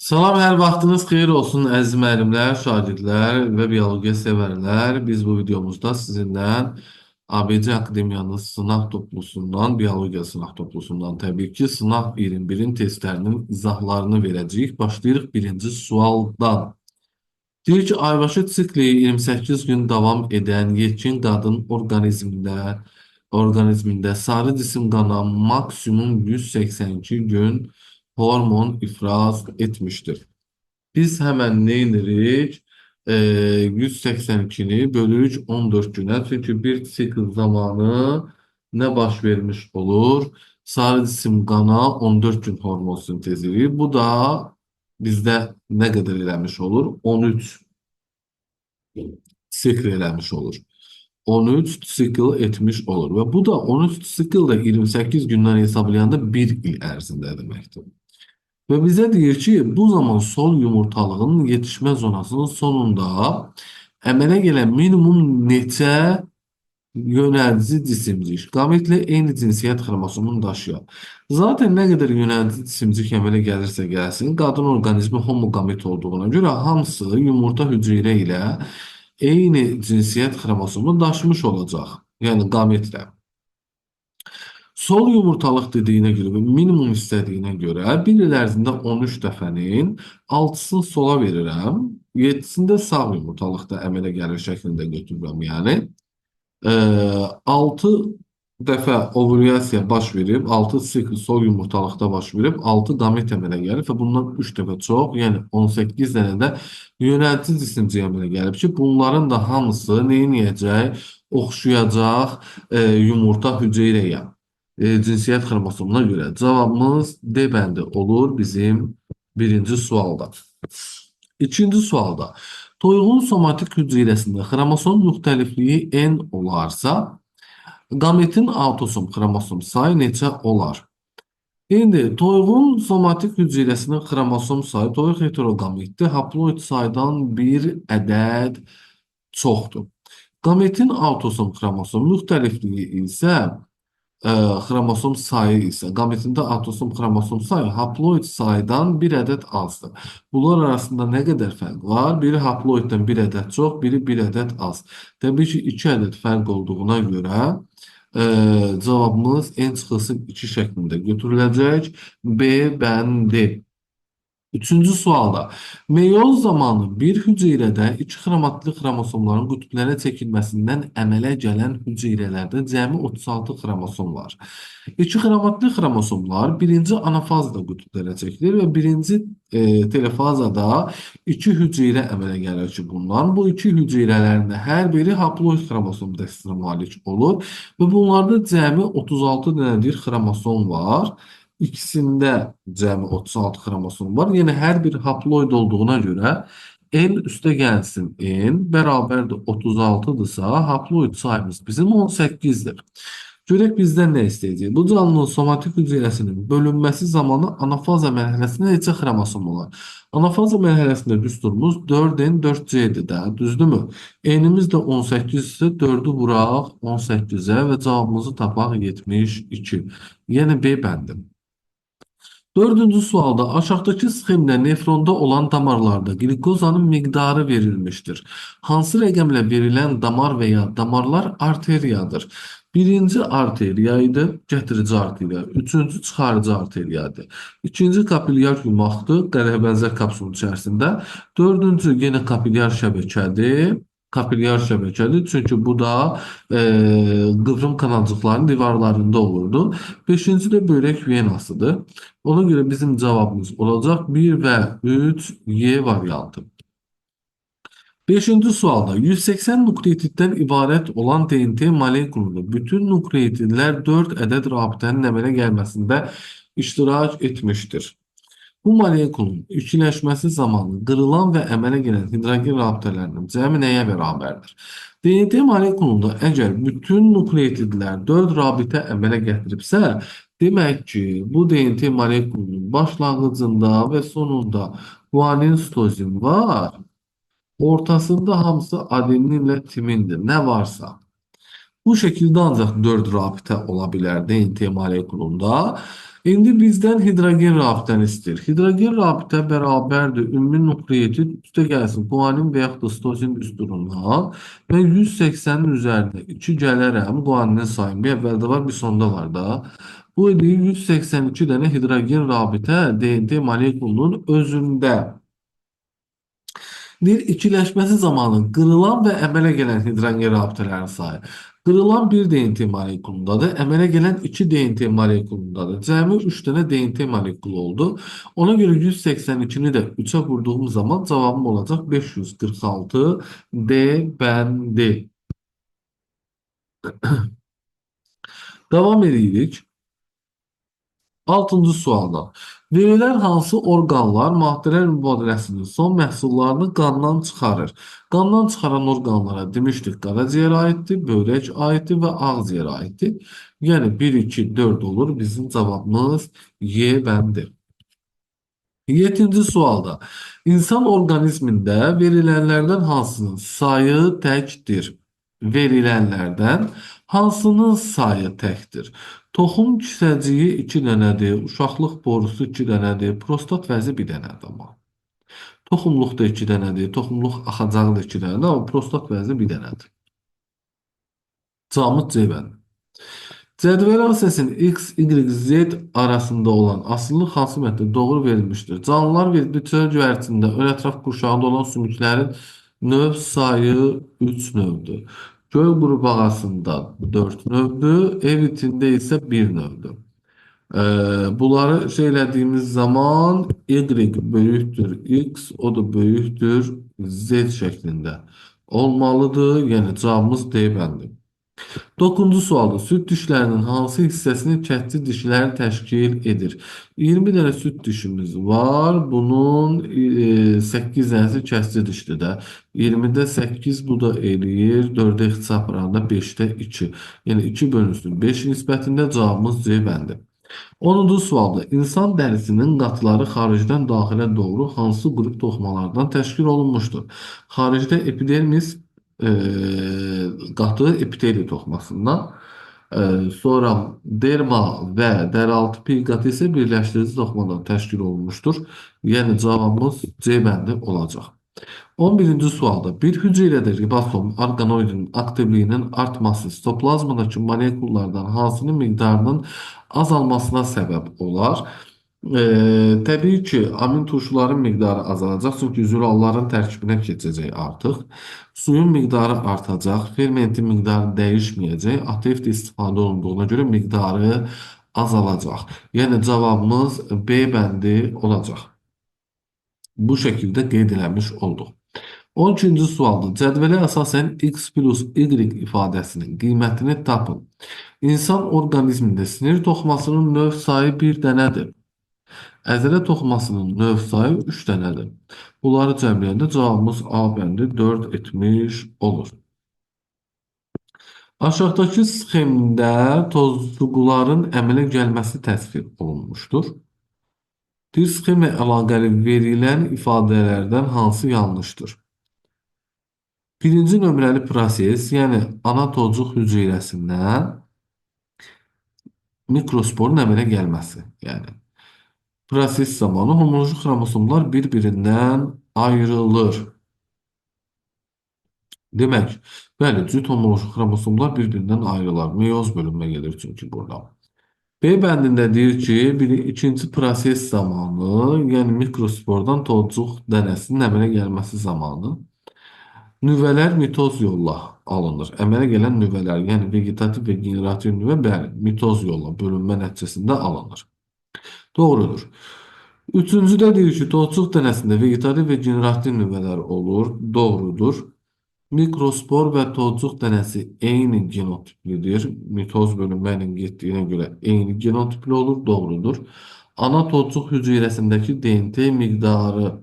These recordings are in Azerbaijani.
Salam, hər vaxtınız xeyir olsun əziz müəllimlər, şagirdlər və biologiya sevərlər. Biz bu videomuzda sizinlə ABC Akademiyanın sınaq toplusundan, biologiya sınaq toplusundan təbii ki, sınaq 21-in testlərinin izahlarını verəcəyik. Başlayırıq birinci sualdan. Deyir ki, aybaşı sikli 28 gün davam edən yetkin qadın orqanizmində sarı cisim qana maksimum 182 gün hormon ifraz etmiştir. Biz hemen ne edirik? 182'ni bölürük 14 güne. Çünkü bir sikl zamanı ne baş vermiş olur? Sarı cisim qana 14 gün hormon sintezi. Bu da bizde ne kadar eləmiş olur? 13 sikl eləmiş olur. 13 sikl etmiş olur. Ve bu da 13 sikl da 28 günden hesaplayanda bir il ərzində deməkdir. Ve bize diyor ki bu zaman sol yumurtalığın yetişme zonasının sonunda əmələ gələn minimum neçə yönəldici cisimcik gametle eyni cinsiyet xromosomunu daşıyır. Zaten ne kadar yönəldici cisimcik əmələ gəlirsə gəlsin, qadın orqanizmi homogamet olduğuna göre hamısı yumurta hüceyrə ilə eyni cinsiyet xromosomunu daşımış olacaq. Yəni gametle. Sol yumurtalıq dediyinə görə və minimum istədiyinə görə bir il ərzində 13 dəfənin 6'sını sola verirəm, 7'sini də sağ yumurtalıqda əmələ gəlir şəklində götürürəm. Yəni 6 dəfə ovülyasiya baş verib, 6 sikl sol yumurtalıqda baş verib, 6 gamet əmələ gəlib və bundan 3 dəfə çox, yəni 18 dənə də yönəltici cisimcik əmələ gəlib ki, bunların da hamısı neyniyəcək? Oxşayacaq yumurta hüceyrəyə. Cinsiyet xromosomuna göre cevabımız D bəndi olur bizim birinci sualda. İkinci sualda toyuğun somatik hücrəsində xromosom müxtəlifliyi n olarsa, gametin autosom xromosom sayı neçə olar? İndi toyuğun somatik hücrəsinin xromosom sayı toyuq heterogametdir. Haploid saydan bir ədəd çoxdur. Gametin autosom xromosom müxtəlifliyi isə xromosom sayı ise gametinde atosom xromosom sayı haploid sayıdan bir adet azdır. Bunlar arasında ne kadar fark var? Biri haploidden bir adet çok, biri bir adet az. Tabii ki iki adet fark olduğuna göre cevabımız en çıxısı 2 şeklinde götürülecek. B bəndi. Üçüncü sualda meyoz zamanı bir hüceyrədə iki xromatlı xromosomların qütblərə çəkilməsindən əmələ gələn hüceyrələrdə cəmi 36 xromosom var. İki xromatlı xromosomlar birinci anafazda qütblərə çəkilir və birinci telefazada iki hüceyrə əmələ gəlir ki, bundan bu iki hüceyrələrin hər biri haploid xromosom dəstinə malik olur və bunlarda cəmi 36 dənə xromosom var. İkisində cəmi 36 xromosom var. Yəni hər bir haploid olduğuna görə n üstə gəlsin n bərabərdir 36-dırsa, haploid sayımız bizim 18'dir. Görək bizdən nə istəyəcək? Bu canlının somatik hüceyrəsinin bölünməsi zamanı anafaza mərhələsində neçə xromosom olar? Anafaza mərhələsində düsturumuz 4n 4c'dir də, düzdürmü? N'imiz də 18 ise 4'ü vuraq 18'e və cavabımızı tapaq 72. Yəni B bəndim. Dördüncü sualda aşağıdaki sxemdə nefronda olan damarlarda glikozanın miqdarı verilmiştir. Hansı rəqəmlə verilən damar veya damarlar arteriyadır? Birinci arteriyaydı, gətirici arteriya. Üçüncü çıxarıcı arteriyadır. İkinci kapilyar yumaqdır, qərəbənzər kapsulun içərisində. Dördüncü yenə kapilyar şəbəkədir. Kapilyar şəbəkədir. Çünki bu da qıvrım kanalcıqların divarlarında olurdu. Beşinci de börek venasıdır. Ona göre bizim cevabımız olacak 1 ve 3 Y variantı. Beşinci sualda 180 nukleotiddən ibarət olan DNT molekulunda bütün nukleotidlər 4 ədəd rabitənin əmələ gəlməsində iştirak etmiştir. Bu molekulun üçləşməsi zamanı qırılan və əmələ gələn hidrogen rabitələrinin cəmi nəyə bərabərdir? DNT molekulunda əgər bütün nukleotidlər 4 rabitə əmələ gətiribsə, demək ki, bu DNT molekulunun başlanğıcında və sonunda guanin sitozin var, ortasında hamısı adeninlə timindir, nə varsa. Bu şekilde ancak 4 rabitə ola bilər DNT molekulunda. İndi bizdən hidrogen rabitəni istəyir. Hidrogen rabitə bərabərdir ümumi nukleotit üstə gəlsin guanin və yaxud da sitozin üstünündən və 180-in üzərində 2 gələrəm guaninin sayını. Bir əvvəldə var, bir sonda var da. Bu idi 182 dənə hidrogen rabitə DNT molekulunun özündə. Bir ikiləşməsi zamanı qırılan və əmələ gələn hidrogen rabitələrin sayı. Qırılan bir DNT molekulundadır, əmələ gələn 2 DNT molekulundadır. Cəmi 3 dənə DNT molekulu oldu. Ona görə 182-ni də 3-ə vurduğum zaman cavabım olacaq 546 D bəndi. Davam edirik. Altıncı sualda. Verilən hansı orqanlar maddələr mübadiləsinin son məhsullarını qandan çıxarır? Qandan çıxaran orqanlara demişdik, qaraciyər aiddir, böbrək aiddir və ağciyər aiddir. Yəni 1, 2, 4 olur. Bizim cavabımız Y bəndi. 7-ci sualda. İnsan orqanizmində verilənlərdən hansının sayı təkdir? Verilənlərdən hansının sayı təkdir? Toxum kisəciyi 2 dənədir, uşaqlıq borusu 2 dənədir, prostat vəzi 1 dənədir amma. Toxumluq da 2 dənədir, toxumluq axacağı da 2 dənədir, amma prostat vəzi 1 dənədir. Cavabımız C bəndi. Cədvələ səsin X, Y, Z arasında olan asıllıq hansı məddədə doğru verilmişdir? Canlılar və bitkiler cüvərçində ön ətraf qurşağında olan sümüklərin növ sayı 3 növdür. Göl qurbağasında 4 növdür, ev itində isə 1 növdür. Bunları söylediğimiz zaman Y böyüktür X, o da böyüktür Z şeklinde olmalıdır. Yani cevabımız D bəndi. 9-cu sualda süd dişlərinin hansı hissəsini kətçi dişlər təşkil edir? 20 dənə süd dişimiz var. Bunun 8 dənəsi kəsci dişdir də. 20-də 8 bu da eləyir. 4-ə ixtisas aparanda 5-də 2. Yəni 2 bölünsün 5 nisbətində cavabımız C bəndi. 10-cu sualda insan dərisinin qatları xaricdən daxilə doğru hansı qrup toxumalardan təşkil olunmuşdur? Xaricdə epidermis qatı epiteli toxumasından, sonra derma və dəraltı piy qatı isə birləşdirici toxumadan təşkil olunmuşdur. Yəni cavabımız C bəndi olacaq. 11-ci sualda bir hüceyrədə ribosom orqanoidin aktivliyinin artması sitoplazmadakı molekullardan hansının miqdarının azalmasına səbəb olar? Təbii ki, amin turşuların miqdarı azalacaq, çünki zülalların tərkibinə keçəcək artıq. Suyun miqdarı artacaq, fermentin miqdarı dəyişməyəcək, ATF də istifadə olunduğuna görə miqdarı azalacaq. Yəni cavabımız B bəndi olacaq. Bu şəkildə qeyd eləmiş olduq. 12-ci sualda cədvələ əsasən X plus Y ifadəsinin qiymətini tapın. İnsan orqanizmində sinir toxumasının növ sayı 1 dənədir. Əzələ toxumasının növ sayı 3 dənədir. Bunları cəmləyəndə cavabımız A bəndi 4 etmiş olur. Aşağıdakı sxemdə tozcuqların əmələ gəlməsi təsvir olunmuşdur. Bir sxemə əlaqəli verilən ifadələrdən hansı yanlışdır? Birinci nömrəli proses, yəni ana tozcuq hüceyrəsindən mikrosporun əmələ gəlməsi. Yəni proses zamanı homolojik xromosomlar bir-birindən ayrılır. Demək, bəli, cüt homolojik xromosomlar bir-birindən ayrılar. Meyoz bölünmə gedir çünki burada. B bəndində deyir ki, ikinci proses zamanı, yəni mikrospordan tozcuq dənəsinin əmələ gəlməsi zamanı nüvələr mitoz yolla alınır. Əmələ gələn nüvələr, yəni vegetativ və generativ nüvə, bəli, mitoz yolla bölünmə nəticəsində alınır. Doğrudur. Üçüncüdə deyir ki, tozcuq dənəsində vegetativ və generativ nüvələr olur. Doğrudur. Mikrospor və tozcuq dənəsi eyni genotiplidir. Mitoz bölünmə ilə getdiyinə görə eyni genotipli olur. Doğrudur. Ana tozcuq hüceyrəsindəki DNT miqdarı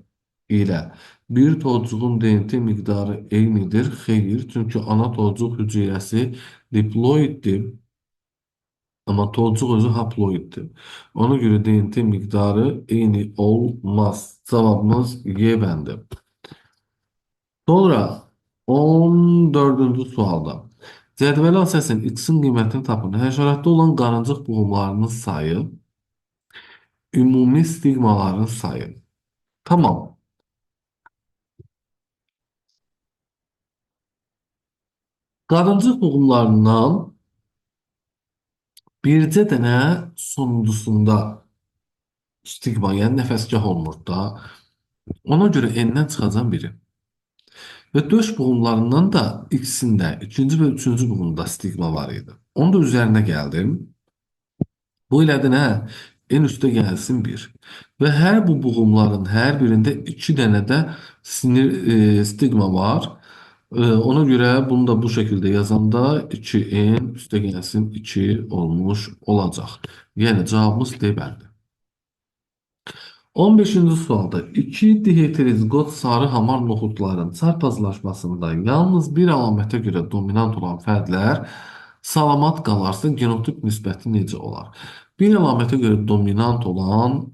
ilə bir tozcuğun DNT miqdarı eynidir. Xeyr, çünki ana tozcuq hüceyrəsi diploiddir. Ama tozcuq özü haploiddir. Ona göre DNT miqdarı eyni olmaz. Cevabımız Y bəndi. Sonra 14-cü sualda. Cədvələ əsasən X-in qiymətini tapın. Həşəratda olan qarıncıq buğumlarının sayı ümumi stigmaların sayı. Tamam. Qadıncıq qohumlarından bircə dənə sonuncusunda stigma, yəni nəfəsgah olmur da. Ona görə N-dən çıxacaq biri. Və döş boğumlarından da ikisində, ikinci və üçüncü boğumda stigma var idi. Onu da üzərinə gəldim. Bu elədin hə, en üstə gəlsin bir. Və hər bu boğumların hər birində iki dənə də sinir stigma var. Ona görə bunu da bu şəkildə yazanda 2n üstə gəlsin 2 olmuş olacaq. Yəni cavabımız D bəndi. 15-ci sualda iki diheterozigot sarı hamar noxudların çarpazlaşmasında yalnız bir əlamətə görə dominant olan fərdlər salamat qalarsa genotip nisbəti necə olar? Bir əlamətə görə dominant olan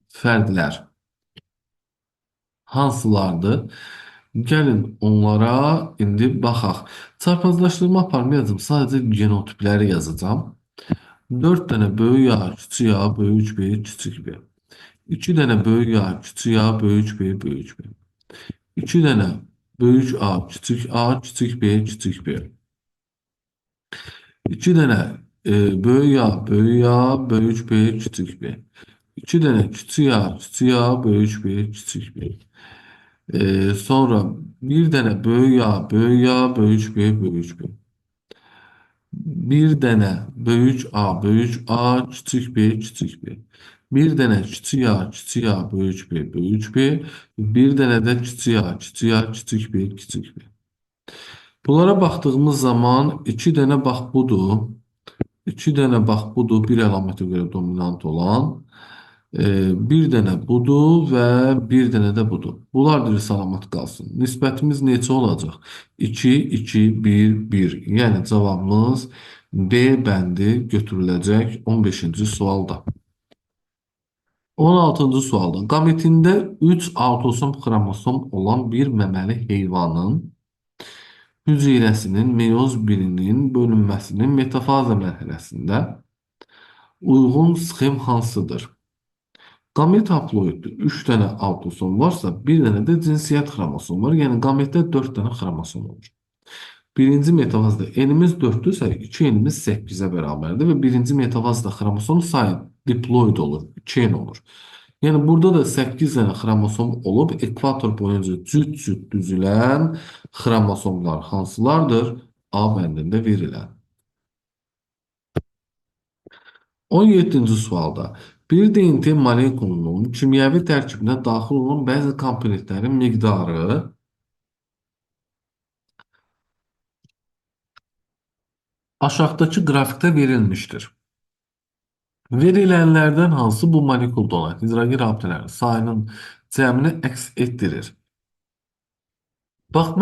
fərdlər hansılardır? Gəlin onlara indi baxaq. Çarpazlaşdırma aparmayacağım. Sadəcə genotipləri yazacağım. 4 dənə böyük A, kiçik A, böyük B, kiçik B. 2 dənə böyük A, kiçik A, böyük B, böyük B. 2 dənə böyük A, kiçik B, kiçik B. 2 dənə böyük A, böyük B, kiçik B. 2 dənə kiçik A, böyük B, kiçik B. Sonra bir dənə böyük A, böyük B, böyük B. Bir dənə böyük A, kiçik B, kiçik B. Bir dənə kiçik A, böyük B, böyük B. Bir dənə də kiçik A, kiçik B, kiçik B. Bunlara baxdığımız zaman iki dənə bax budur. İki dənə bax budur, bir əlamətə görə dominant olan. Bir dənə budur və bir dənə də budur. Bunlar da salamat qalsın. Nisbətimiz neçə olacaq? 2, 2, 1, 1. Yəni cavabımız B bəndi götürüləcək 15-ci sualda. 16-cı sualda. Qametində 3 autosom xromosom olan bir məməli heyvanın hüceyrəsinin meyoz birinin bölünməsinin metafaza mərhələsində uyğun sxem hansıdır? Qamet haploiddir. 3 dənə autosom varsa, bir dənə də cinsiyyət xromosom var. Yəni qametdə 4 dənə xromosom olur. Birinci metafazda enimiz 4-dürsə, 2 enimiz 8-ə bərabərdir və birinci metafazda xromosom sayı diploid olur, 2 en olur. Yəni burada da 8 dənə xromosom olub, ekvator boyunca cüt-cüt düzülən xromosomlar hansılardır? A bəndində verilən. 17-ci sualda bir DNT molekulunun kimyəvi tərkibinə daxil olan bəzi komponentlərin miqdarı aşağıdakı qrafikdə verilmişdir. Verilənlərdən hansı bu molekulda olan hidrogen rabitələrin sayının cəmini əks etdirir? Bax,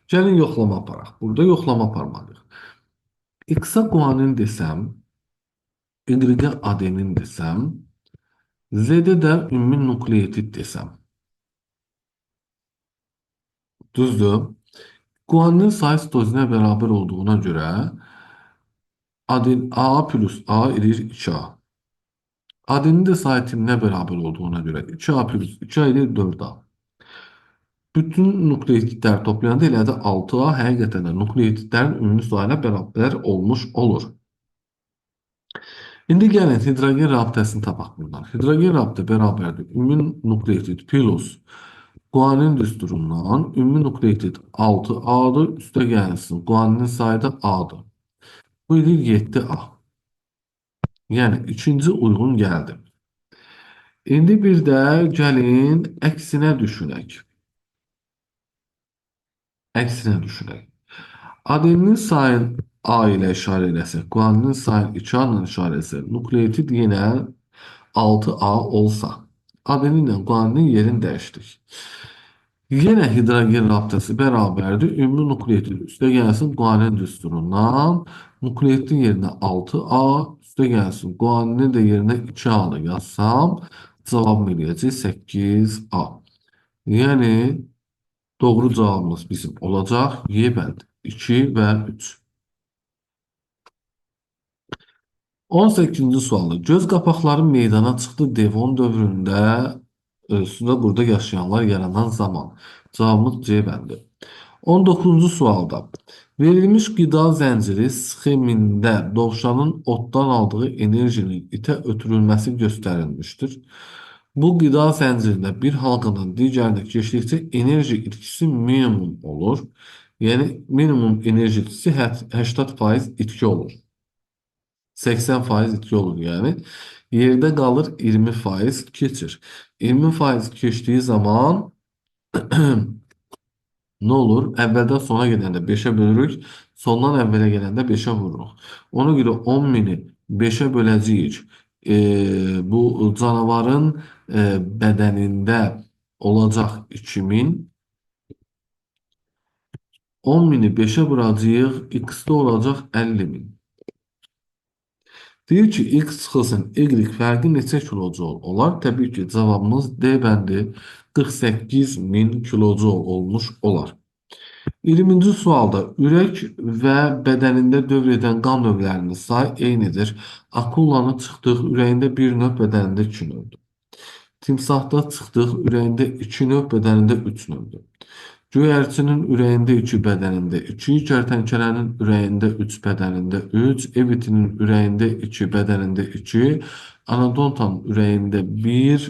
gəlin yoxlama aparaq. Burada yoxlama aparmalıyıq. X-a guanin desəm, Y-ə adenin desəm, Z-də də ümumi nukleotid desəm. Düzdür? Guaninin sayı sitozinə bərabər olduğuna görə A plus A edir 2A. Adenin də sayı timinə bərabər olduğuna görə 2A plus 2A edir 4A. Bütün nukleotidlər toplayanda elədi 6A, həqiqətən də nukleotidlərin ümumi sayına bərabər olmuş olur. İndi gəlin hidrogen rabitəsini tapaq bundan. Hidrogen rabitə bərabərdir. Ümumi nukleotid plus guanin düsturundan ümumi nukleotid 6A'dır. Üstə gəlsin. Guaninin sayı da A'dır. Bu edir 7A. Yəni ikinci uyğun gəldi. İndi bir də gəlin əksinə düşünək. Adeninin sayını A ilə işarə eləsək, guaninin sayını 2A ilə işarə etsək, nukleotid yenə 6A olsa, adenin ilə guaninin yerini dəyişdik. Yenə hidrogen rabitəsi bərabərdir. Ümumi nukleotid üstə gəlsin guanin düsturundan. Nukleotidin yerinə 6A, üstə gəlsin guaninin də yerinə 2A-lı yazsam, cavabım eləyəcək 8A. Yəni doğru cavabımız bizim olacaq Y bəndi 2 və 3. 18-ci sualı. Göz qapaqları meydana çıxdı Devon dövründə suda burada yaşayanlar yaranan zaman. Cavabımız C bəndi. 19-cu sualda. Verilmiş qida zənciri sxemində dovşanın otdan aldığı enerjinin itə ötürülməsi göstərilmişdir. Bu qida zəncirində bir halqadan digərinə keçdikcə enerji itkisi minimum olur. Yəni minimum enerji itkisi 80% itki olur. 80% itki olur yani. Yerdə qalır 20% keçir. 20% keçdiyi zaman ne olur? Əvvəldən sona gedəndə 5'e bölürük. Sondan əvvələ gələndə 5'e vururuq. Ona görə 10.000-i 5'e böləcəyik. Bu canavarın bədənində olacaq 2000. 10.000-i 5'e vuracağıq. X-də olacaq 50.000. Deyir ki, x çıxılsın y fərqi neçə kilojoule olar? Təbii ki, cavabımız D bəndi 48.000 kilojoule olmuş olar. 20-ci sualda ürək və bədənində dövr edən qan növlərinin sayı eynidir. Akullanın çıxdıq, ürəyində bir növ, bədənində 2 növdür. Timsahda çıxdıq, ürəyində 2 növ, bədənində 3 növdür. Göyərçinin ürəyində 2, bədənində 2, kərtənkələnin ürəyində 3, bədənində 3, ev itinin ürəyində 2, bədənində 2, anadontanın ürəyində 1,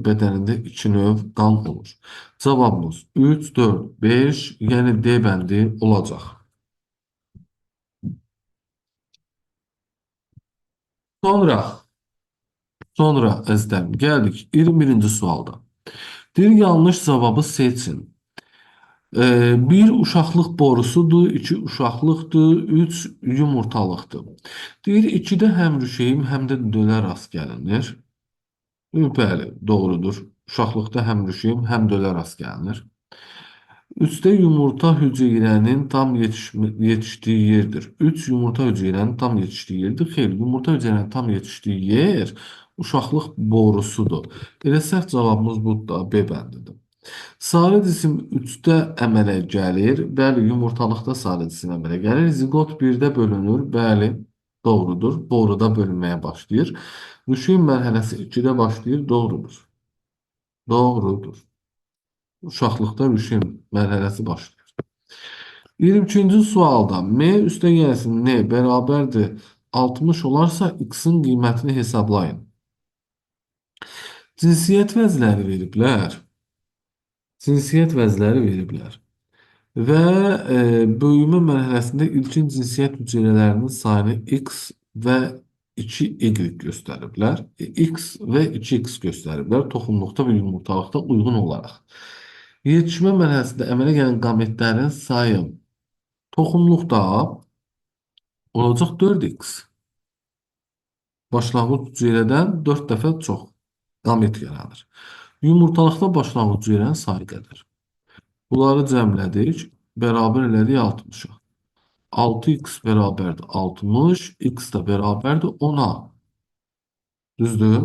bədənində 2 növ qan olur. Cavabımız 3, 4, 5, yəni D bəndi olacaq. Sonra, sonra əzizlərim, gəldik 21-ci sualda. Bir yanlış cavabı seçin. Bir uşaqlıq borusudur, 2 uşaqlıqdır, 3 yumurtalıqdır. Deyir, 2-də həm rüşeym, həm də dölə rast gəlinir. Bəli, doğrudur. Uşaqlıqda həm rüşeym, həm dölə rast gəlinir. 3-də yumurta hüceyrənin tam yetişdiyi yerdir. 3 yumurta hüceyrənin tam yetişdiyi yerdir. Xeyr, yumurta hüceyrənin tam yetişdiyi yer uşaqlıq borusudur. Elə səhv cavabımız budur da, B bəndidir. Sarı cisim 3'də əmələ gəlir. Bəli, yumurtalıqda sarı cisim əmələ gəlir. Zigot 1'də bölünür. Bəli, doğrudur. Boruda bölünməyə başlayır. Rüşeym mərhələsi 2'də başlayır. Doğrudur. Doğrudur. Uşaqlıqda rüşeym mərhələsi başlayır. 22-ci sualda M üstə gəlsin N bərabərdir 60 olarsa X-in qiymətini hesablayın. Cinsiyyət vəzləri veriblər. Cinsiyyət vəzləri veriblər. Və böyümə mərhələsində ilkin cinsiyyət hüceyrələrinin sayını X və 2Y göstəriblər. X və 2X göstəriblər. Toxumluqda və yumurtalıqda uyğun olaraq. Yetişmə mərhələsində əmələ gələn qametlərin sayı toxumluqda olacaq 4X. Başlanğıc hüceyrədən 4 dəfə çox qamet yaranır. Yumurtalıqda başlanğıc hüceyrənin sayı qədər. Bunları cəmlədik. Bərabər elədik 60'a. 6x bərabərdir 60. X də bərabərdir 10'a. Düzdür?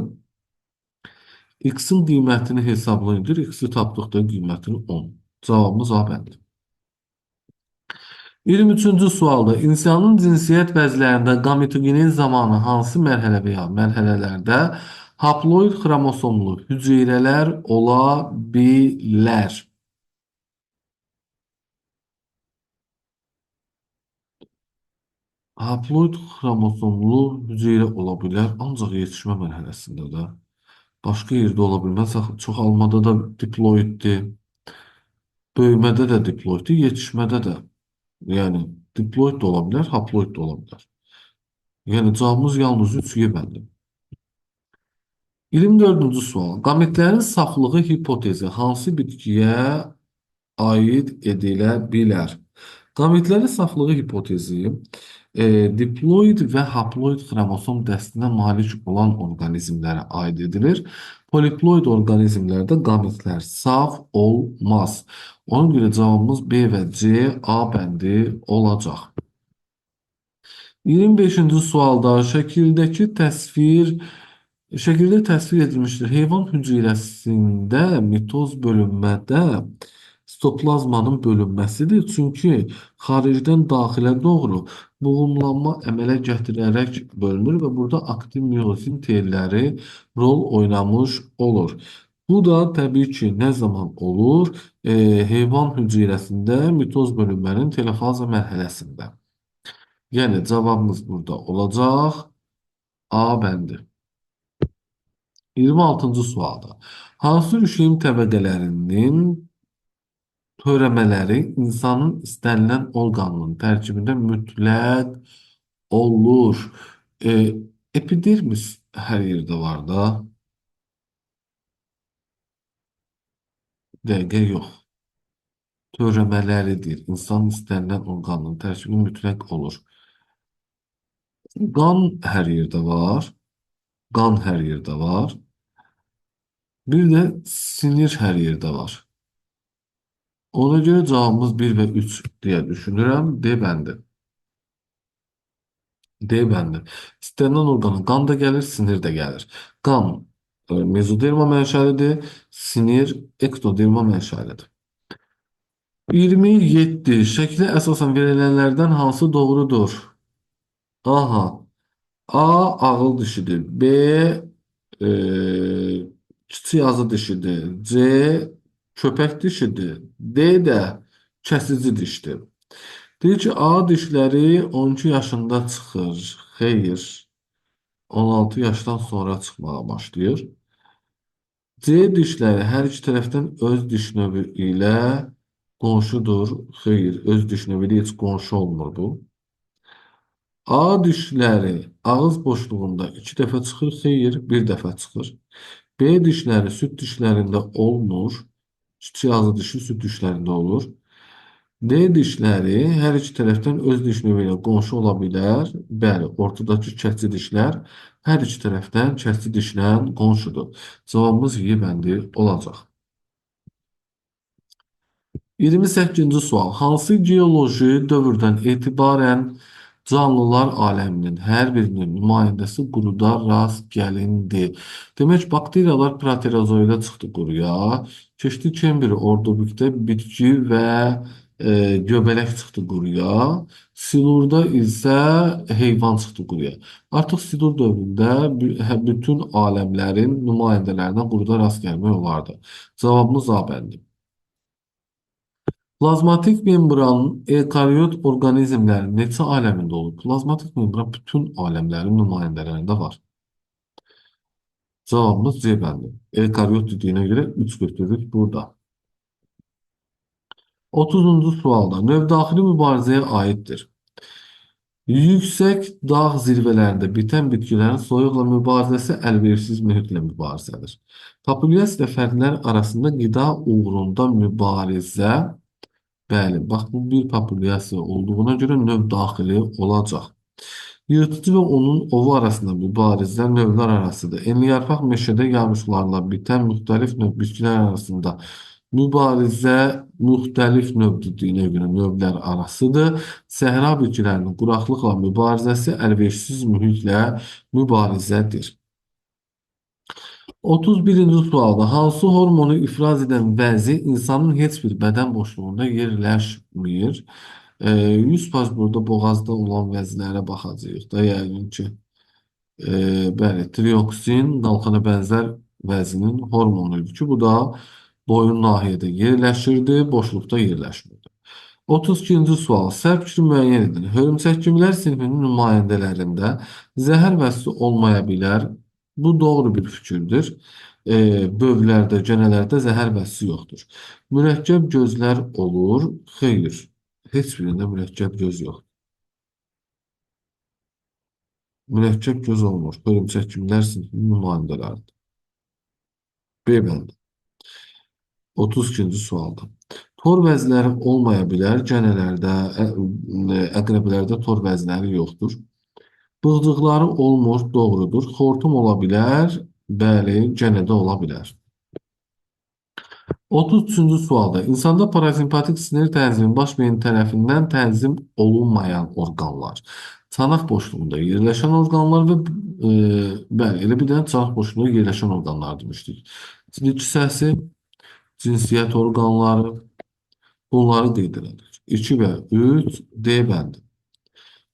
X-in qiymətini hesablayındır. X-i tapdıqda qiymətini 10. Cavabımız A bəndi. 23-cü sualda insanın cinsiyyət vəzlərində qametogenez zamanı hansı mərhələ və ya mərhələlərdə haploid xromosomlu hüceyrələr ola bilər? Haploid xromosomlu hüceyrə ola bilər, ancaq yetişmə mərhələsində də. Başqa yerdə ola bilməz. Çoxalmada da diploiddir. Böyümədə də diploiddir, yetişmədə də. Yəni diploid də ola bilər, haploid də ola bilər. Yəni cavabımız yalnız 3 bəndi. 24-cü sual. Qametlərin saflığı hipotezi hansı bitkiyə aid edilə bilər? Qametlərin saflığı hipotezi diploid və haploid xromosom dəstinə malik olan orqanizmlərə aid edilir. Poliploid orqanizmlərdə qametlər saf olmaz. Ona görə cavabımız B və C, A bəndi olacaq. 25-ci sualda şəkildə təsvir edilmişdir. Heyvan hüceyrəsində mitoz bölünmədə Sitoplazmanın bölünməsidir. Çünki xaricdən daxilə doğru boğumlanma əmələ gətirərək bölünür və burada aktiv miyozin telləri rol oynamış olur. Bu da təbii ki, nə zaman olur? Heyvan hüceyrəsində mitoz bölünmənin telofaza mərhələsində. Yəni cavabımız burada olacaq A bəndi. 26-cı sualda. Hansı rüşeyin təbəqələrinin törəmələri insanın istənilən orqanının tərkibində mütləq olur? E, epidermis hər yerdə var da. Dəqiqə yox. Törəmələridir. İnsanın istənilən orqanının tərkibi mütləq olur. Qan hər yerdə var. Qan hər yerdə var. Bir də sinir hər yerdə var. Ona görə cavabımız 1 və 3 deyə düşünürəm. D bəndi. D bəndi. İstənilən orqana qan da gəlir, sinir də gəlir. Qan mezoderma mənşəlidir, sinir ektoderma mənşəlidir. 27. Şəklə əsasən verilənlərdən hansı doğrudur? Aha. A ağıl dişidir. B e, kiçik yazı dişidir. C köpək dişidir. D də kəsici dişdir. Deyir ki, A dişləri 12 yaşında çıxır. Xeyr. 16 yaşdan sonra çıxmağa başlayır. C dişləri hər iki tərəfdən öz diş növü ilə qonşudur. Xeyr, öz diş növü ilə heç qonşu olmur bu. A dişləri ağız boşluğunda 2 dəfə çıxır, xeyr, 1 dəfə çıxır. B dişləri süd dişlərində olmur. Kiçik ağız dişi süd dişlərində olur. D dişləri hər iki tərəfdən öz diş növü ilə qonşu ola bilər. Bəli, ortadakı kəskin dişlər hər iki tərəfdən kəskin dişlə qonşudur. Cavabımız Y bəndi olacaq. 28-ci sual. Hansı geoloji dövrdən etibarən canlılar aləminin hər birinin nümayəndəsi quruda rast gəlindi? Demək, bakteriyalar proterozoida çıxdı quruya. Keçdi Kembri ordubikdə bitki və göbələk çıxdı quruya. Silurda isə heyvan çıxdı quruya. Artıq silur dövründə bütün aləmlərin nümayəndələrinə quruda rast gəlmək olardı. Cavabımız A bəndi. Plazmatik membran eukaryot orqanizmlərin neçə aləmində olur? Plazmatik membran bütün aləmlərin nümayəndələrində var. Cavabımız C bəndi. Eukaryot dediyinə görə 3 götürürük burada. 30-cu sualda növdaxili mübarizəyə aiddir. Yüksək dağ zirvələrində bitən bitkilərin soyuqla mübarizəsi əlverişsiz mühitlə mübarizədir. Populyasiya fərdlər arasında qida uğrunda mübarizə. Bəli, bax bu bir populyasiya olduğuna görə növ daxili olacaq. Yırtıcı və onun ovu arasında mübarizə növlər arasıdır. Enliyarpaq meşədə yağışlarla bitən müxtəlif növ bitkilər arasında mübarizə müxtəlif növ dediyinə görə növlər arasıdır. Səhra bitkilərinin quraqlıqla mübarizəsi əlverişsiz mühitlə mübarizədir. 31-ci sualda hansı hormonu ifraz edən vəzi insanın heç bir bədən boşluğunda yerləşmir? 100% burada boğazda olan vəzilərə baxacağıq da, yəqin ki. Bəli, trioksin qalxana bənzər vəzinin hormonuydu ki, bu da boyun nahiyədə yerləşirdi, boşluqda yerləşmirdi. 32-ci sual. Səhv fikri müəyyən edin. Hörümçək-cimlər sinfinin nümayəndələrində zəhər vəzsi olmaya bilər. Bu doğru bir fikirdir. Bövlərdə, gənələrdə zəhər vəzsi yoxdur. Mürəkkəb gözlər olur. Xeyr. Heç birində mürəkkəb göz yoxdur. Mürəkkəb göz olmur. Hörümçək-cimlər sinfinin nümayəndələridir. B bəndi. 32-ci sualda. Tor vəzləri olmaya bilər. Gənələrdə, əqrəblərdə tor vəzləri yoxdur. Bığcıqları olmur, doğrudur. Xortum ola bilər. Bəli, gənədə ola bilər. 33-cü sualda insanda parasimpatik sinir tənzimi baş beyin tərəfindən tənzim olunmayan orqanlar. Çanaq boşluğunda yerləşən orqanlar və bəli, elə bir dənə çanaq boşluğunda yerləşən orqanlar demişdik. Silik kisəsi, cinsiyyət orqanları, Bunları qeyd edirik. 2 və 3 D bəndi.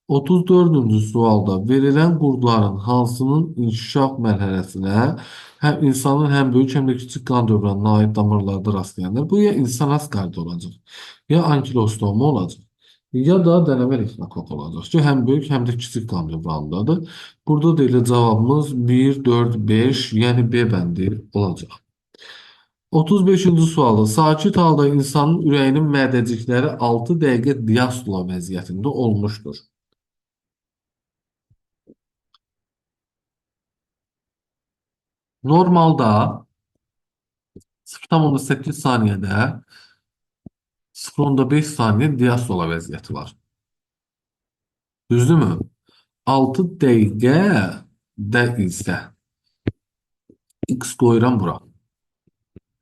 34-cü sualda verilən qurdların hansının inkişaf mərhələsinə həm insanın həm böyük həm də kiçik qan dövranına aid damarlarda rastlayanlar. Bu ya insan askardı olacaq, ya ankilostoma olacaq, ya da dənəmə ekzemafok olacaq ki, həm böyük həm də kiçik qan dövranındadır. Burada da elə cavabımız 1, 4, 5, yəni B bəndi olacaq. 35-ci sualda sakit halda insanın ürəyinin mədəcikləri 6 dəqiqə diastola vəziyyətində olmuşdur. Normalda 0,8 saniyədə 0,5 saniyə diastola vəziyyəti var. Düzdürmü? 6 dəqiqə də isə x qoyuram bura.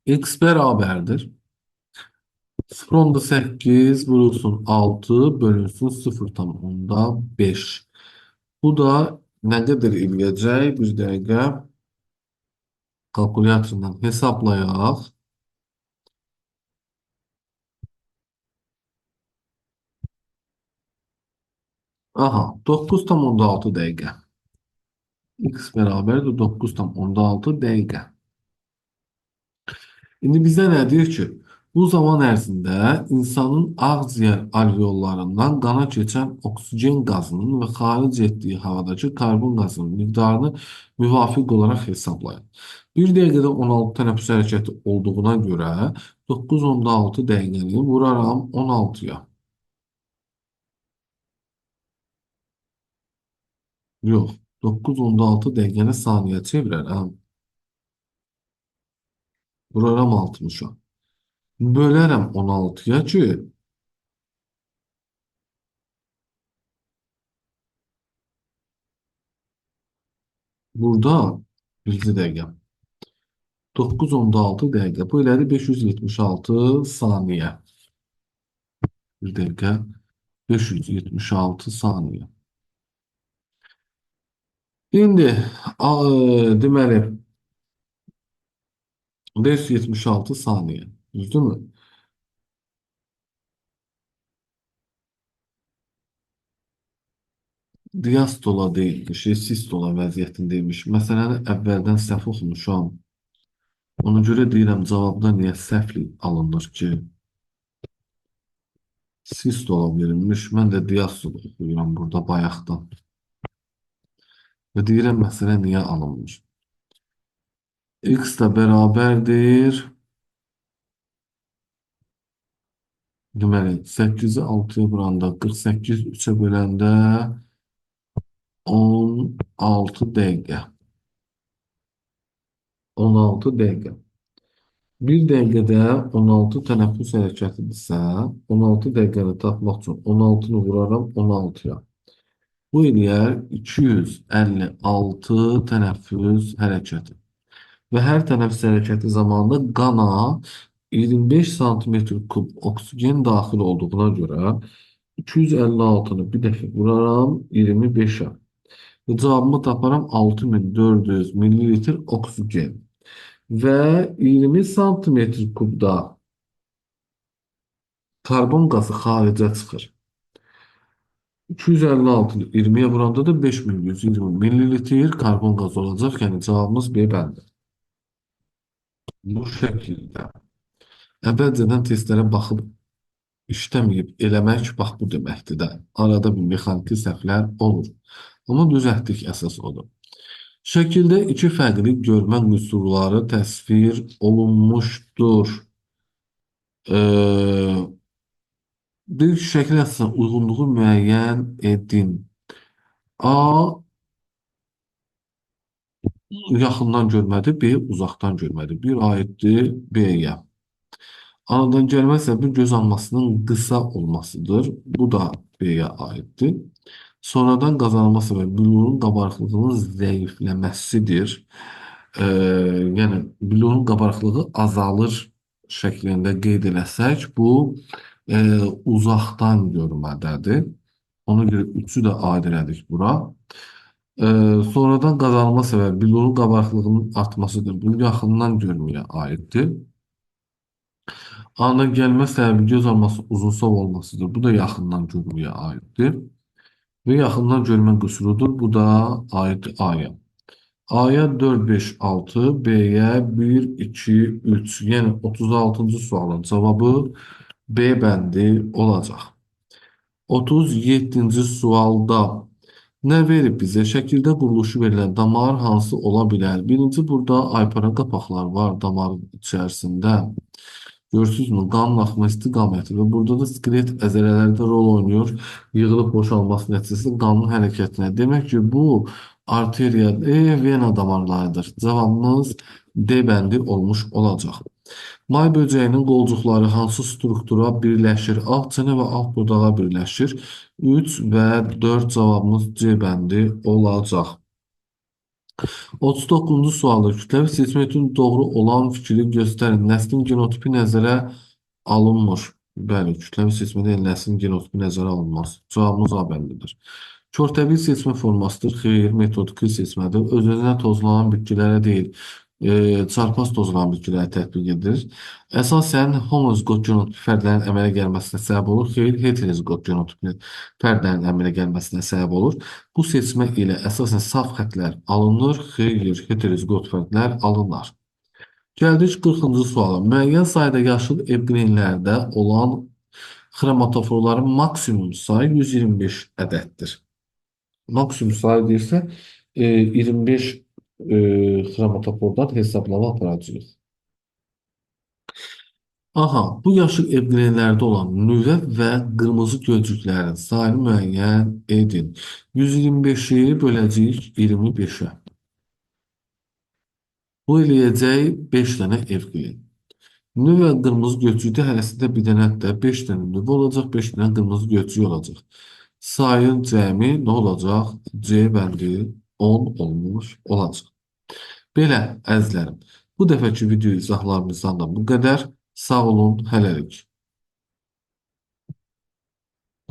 X bərabərdir 0,8 vurulsun 6 bölünsün 0,5. Bu da nə qədər eləyəcək? Bir dəqiqə kalkulyatorla hesablayaq. Aha, 9,6 dəqiqə. X bərabərdir 9,6 dəqiqə. İndi bizə nə deyir ki, bu zaman ərzində insanın ağciyər alveollarından qana keçən oksigen qazının və xaric etdiyi havadakı karbon qazının miqdarını müvafiq olaraq hesablayın. 1 dəqiqədə 16 tənəffüs hərəkəti olduğuna görə 9,6 dəqiqəni vuraram 16-ya. Yox, 9,6 dəqiqəni saniyə çevirərəm. Vuraram 60-a. Bölərəm 16-ya ki, burada bircə dəqiqə. 9,6 dəqiqə. Bu elədi 576 saniyə. Bir dəqiqə 576 saniyə. İndi deməli 576 saniyə. Düzdürmü? Diastola deyilmiş, sistola vəziyyətindəymiş. Məsələni əvvəldən səhv oxumuşam. Ona görə deyirəm cavabda niyə səhvlik alınır ki? Sistola verilmiş. Mən də diastola oxuyuram burada bayaqdan. Və deyirəm məsələ niyə alınmış? X da bərabərdir. Deməli, 8-i 6-ya vuranda 48 3-ə böləndə 16 dəqiqə. 16 dəqiqə. 1 dəqiqədə 16 tənəffüs hərəkətidirsə, 16 dəqiqəni tapmaq üçün 16-nı vuraram 16-ya. Bu eləyər 256 tənəffüs hərəkəti. Və hər tənəffüs hərəkəti zamanında qana 25 santimetr kub oksigen daxil olduğuna görə 256-nı bir dəfə vuraram 25-ə. Və cavabımı taparam 6400 millilitr oksigen. Və 20 santimetr kubda karbon qazı xaricə çıxır. 256-nı 20-yə vuranda da 5120 millilitr karbon qazı olacaq. Yəni cavabımız B bəndi. Bu şəkildə. Əvvəlcədən testlərə baxıb işləməyib eləmək bax bu deməkdir də. Arada bir mexaniki səhvlər olur. Amma düzəltdik əsas odur. Şəkildə iki fərqli görmə qüsurları təsvir olunmuşdur. Bir şəkil əsasında uyğunluğu müəyyən edin. A yaxından görmədir, B uzaqdan görmədir. Bir aiddir B-yə. Anadan gəlmə səbəbi göz almasının qısa olmasıdır. Bu da B-yə aiddir. Sonradan qazanılma səbəbi billurun qabarıqlığının zəifləməsidir. Yəni billurun qabarıqlığı azalır şəklində qeyd eləsək, bu uzaqdan görmədədir. Ona görə 3-ü də aid elədik bura. Sonradan qazanılma səbəbi billurun qabarıqlığının artmasıdır. Bu yaxından görməyə aiddir. Ana gəlmə səbəbi göz alması uzunsov olmasıdır. Bu da yaxından görməyə aiddir. Və yaxından görmə qüsurudur. Bu da aid A-ya. A-ya 4, 5, 6, B-yə 1, 2, 3. Yəni 36-cı sualın cavabı B bəndi olacaq. 37-ci sualda nə verib bizə? Şəkildə quruluşu verilən damar hansı ola bilər? Birinci, burada aypara qapaqlar var damarın içərisində. Görürsünüzmü? Qanın axma istiqaməti və burada da skelet əzələlərdə rol oynayır. Yığılıb boşalması nəticəsində qanın hərəkətinə. Demək ki, bu arteriya vena damarlarıdır. Cavabımız D bəndi olmuş olacaq. May böcəyinin qolcuqları hansı struktura birləşir? Alt çənə və alt dodağa birləşir. 3 və 4 cavabımız C bəndi olacaq. 39-cu sualda kütləvi seçmə üçün doğru olan fikri göstərin. Nəslin genotipi nəzərə alınmır. Bəli, kütləvi seçmədə nəslin genotipi nəzərə alınmaz. Cavabımız A bəndidir. Körtəbil seçmə formasıdır. Xeyr, metodiki seçmədir. Öz-özünə tozlanan bitkilərə deyil, çarpaz tozlanan bitkilərə tətbiq edilir. Əsasən homozigot genotipi fərdlərin əmələ gəlməsinə səbəb olur. Xeyr, heterozigot genotipi fərdlərin əmələ gəlməsinə səbəb olur. Bu seçmə ilə əsasən saf xətlər alınır. Xeyr, heterozigot fərdlər alınır. Gəldik 40-cı suala. Müəyyən sayda yaşıl evqrenlərdə olan xromatoforların maksimum sayı 125 ədəddir. Maksimum sayı deyirsə 25 xromatofordan hesablama aparacağıq. Aha, bu yaşıl evqrenlərdə olan nüvə və qırmızı gölcüklərin sayını müəyyən edin. 125-i böləcəyik 25-ə. Bu eləyəcək 5 dənə evqren. Nüvə qırmızı gölcükdə hərəsində bir dənə də 5 dənə nüvə olacaq, 5 dənə qırmızı gölcük olacaq. Sayın cəmi nə olacaq? C bəndi 10 olmuş olacaq. Belə əzizlərim, bu dəfəki video izahlarımızdan da bu qədər. Sağ olun, hələlik.